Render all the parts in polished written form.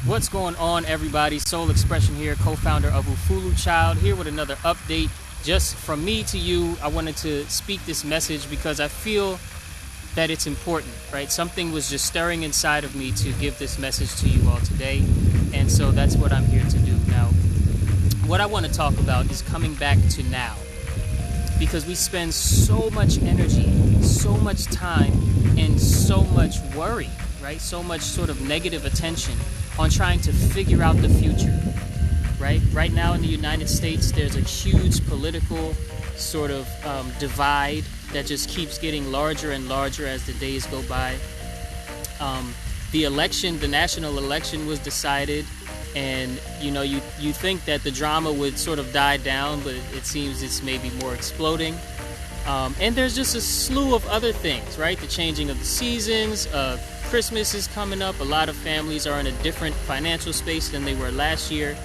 What's going on, everybody? Soul Expression here, co-founder of Ufulu Child, here with another update just from me to you. I wanted to speak this message because I feel that it's important, right? Something was just stirring inside of me to give this message to you all today, and so that's what I'm here to do. Now, what I want to talk about is coming back to now, because we spend so much energy, so much time, and so much worry, right? So much sort of negative attention on trying to figure out the future, right? Right now in the United States, there's a huge political sort of divide that just keeps getting larger and larger as the days go by. The national election was decided, and you think that the drama would sort of die down, but it seems it's maybe more exploding. And there's just a slew of other things, right? The changing of the seasons, Christmas is coming up. A lot of families are in a different financial space than they were last year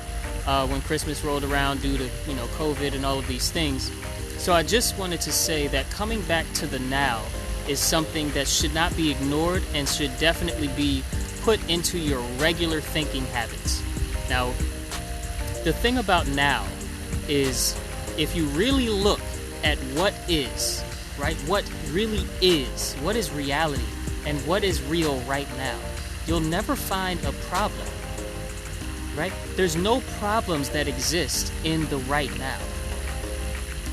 when Christmas rolled around due to COVID and all of these things. So I just wanted to say that coming back to the now is something that should not be ignored and should definitely be put into your regular thinking habits. Now, the thing about now is, if you really look at what is, right, what really is, what is reality, and what is real right now, you'll never find a problem, right? There's no problems that exist in the right now.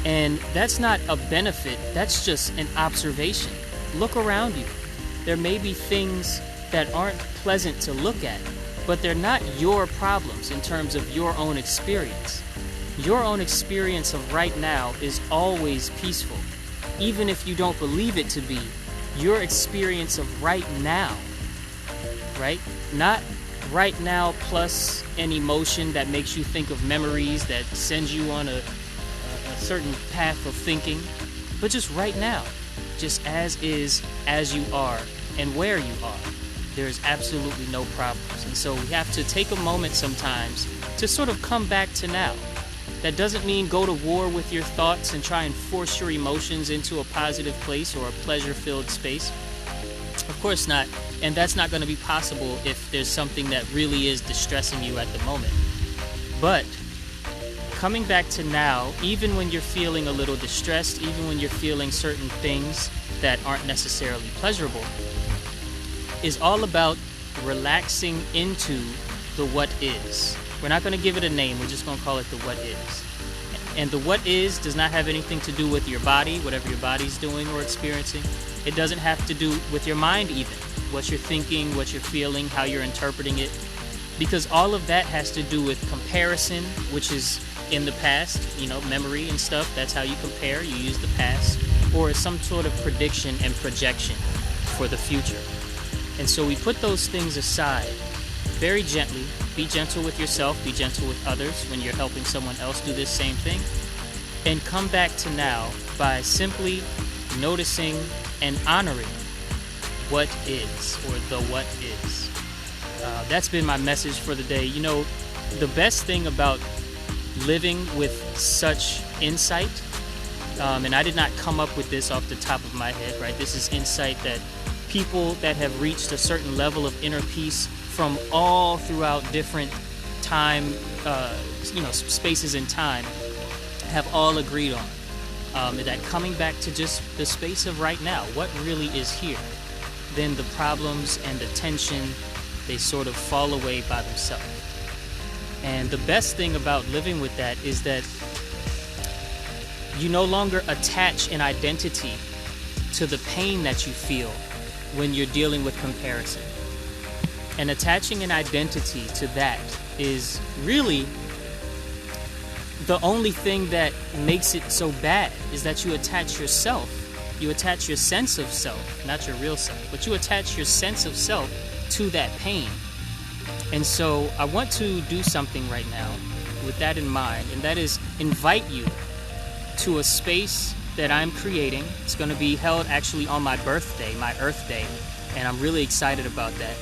And that's not a benefit, that's just an observation. Look around you. There may be things that aren't pleasant to look at, but they're not your problems in terms of your own experience. Your own experience of right now is always peaceful, even if you don't believe it to be. Your experience of right now, right? Not right now plus an emotion that makes you think of memories, that sends you on a certain path of thinking, but just right now, just as is, as you are, and where you are. There's absolutely no problems. And so we have to take a moment sometimes to sort of come back to now. That doesn't mean go to war with your thoughts and try and force your emotions into a positive place or a pleasure-filled space. Of course not. And that's not going to be possible if there's something that really is distressing you at the moment. But coming back to now, even when you're feeling a little distressed, even when you're feeling certain things that aren't necessarily pleasurable, is all about relaxing into the what is. We're not going to give it a name, we're just going to call it the what is. And the what is does not have anything to do with your body, whatever your body's doing or experiencing. It doesn't have to do with your mind even, what you're thinking, what you're feeling, how you're interpreting it. Because all of that has to do with comparison, which is in the past, memory and stuff. That's how you compare, you use the past, or some sort of prediction and projection for the future. And so we put those things aside very gently. Be gentle with yourself, be gentle with others when you're helping someone else do this same thing. And come back to now by simply noticing and honoring what is, or the what is. That's been my message for the day. The best thing about living with such insight, and I did not come up with this off the top of my head, right? This is insight that people that have reached a certain level of inner peace from all throughout different time, spaces and time, have all agreed on. That coming back to just the space of right now, what really is here, then the problems and the tension, they sort of fall away by themselves. And the best thing about living with that is that you no longer attach an identity to the pain that you feel when you're dealing with comparison. And attaching an identity to that is really the only thing that makes it so bad, is that you attach yourself. You attach your sense of self, not your real self, but you attach your sense of self to that pain. And so I want to do something right now with that in mind, and that is invite you to a space that I'm creating. It's going to be held actually on my birthday, my Earth Day, and I'm really excited about that.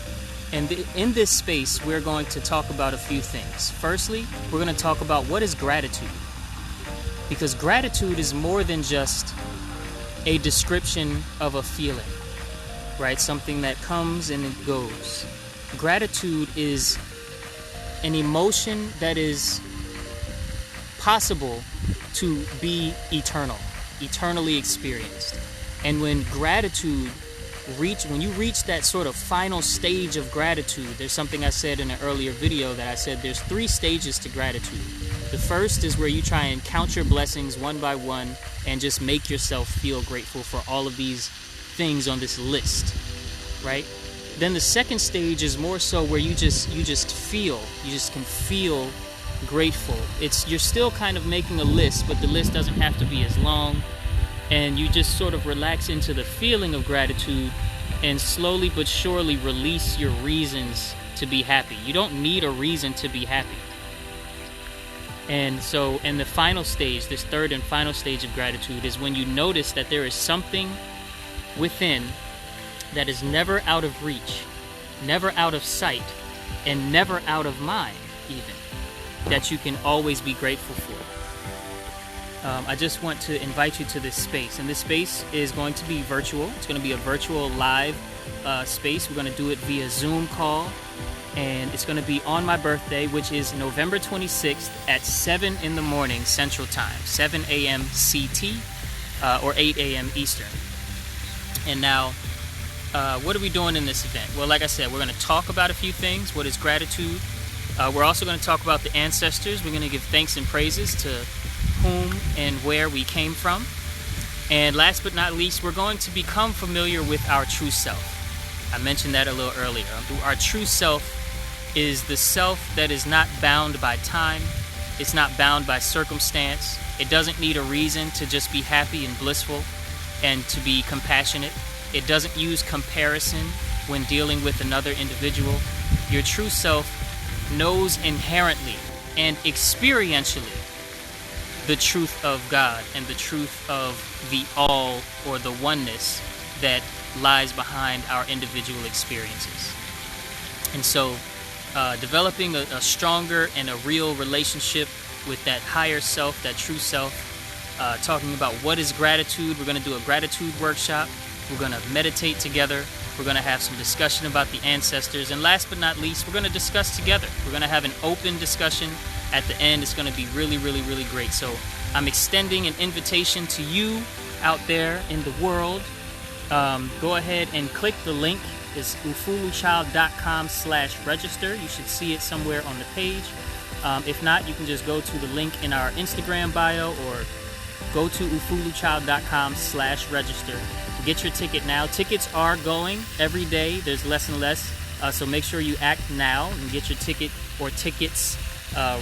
And in this space, we're going to talk about a few things. Firstly, we're going to talk about what is gratitude. Because gratitude is more than just a description of a feeling, right? Something that comes and it goes. Gratitude is an emotion that is possible to be eternally experienced. And when you reach that sort of final stage of gratitude, there's something I said in an earlier video that I said there's 3 stages to gratitude. The first is where you try and count your blessings one by one and just make yourself feel grateful for all of these things on this list, right? Then the second stage is more so where you just can feel grateful. You're still kind of making a list, but the list doesn't have to be as long. And you just sort of relax into the feeling of gratitude and slowly but surely release your reasons to be happy. You don't need a reason to be happy. And so in the final stage, this third and final stage of gratitude, is when you notice that there is something within that is never out of reach, never out of sight, and never out of mind even, that you can always be grateful for. I just want to invite you to this space, and this space is going to be virtual. It's going to be a virtual live space. We're going to do it via Zoom call, and it's going to be on my birthday, which is November 26th at 7 in the morning Central Time, 7 a.m. CT, or 8 a.m. Eastern. And now, what are we doing in this event? Well, like I said, we're going to talk about a few things. What is gratitude? We're also going to talk about the ancestors. We're going to give thanks and praises to whom and where we came from. And last but not least, we're going to become familiar with our true self. I mentioned that a little earlier. Our true self is the self that is not bound by time. It's not bound by circumstance. It doesn't need a reason to just be happy and blissful and to be compassionate. It doesn't use comparison when dealing with another individual. Your true self knows inherently and experientially the truth of God and the truth of the all, or the oneness that lies behind our individual experiences. And so developing a stronger and a real relationship with that higher self, that true self, talking about what is gratitude. We're going to do a gratitude workshop. We're going to meditate together. We're going to have some discussion about the ancestors. And last but not least, we're going to discuss together. We're going to have an open discussion at the end. It's going to be really, really, really great. So I'm extending an invitation to you out there in the world. Go ahead and click the link. It's ufuluchild.com/register. You should see it somewhere on the page. If not, you can just go to the link in our Instagram bio or go to ufuluchild.com/register. Get your ticket now. Tickets are going every day. There's less and less. So make sure you act now and get your ticket or tickets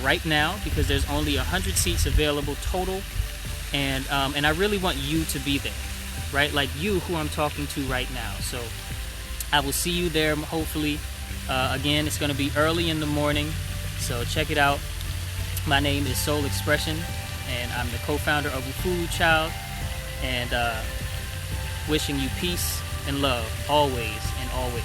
right now, because there's only 100 seats available total. And I really want you to be there, right? Like you, who I'm talking to right now. So I will see you there, hopefully. Again, it's going to be early in the morning. So check it out. My name is Soul Expression, and I'm the co-founder of Ufulu Child. And wishing you peace and love always and always.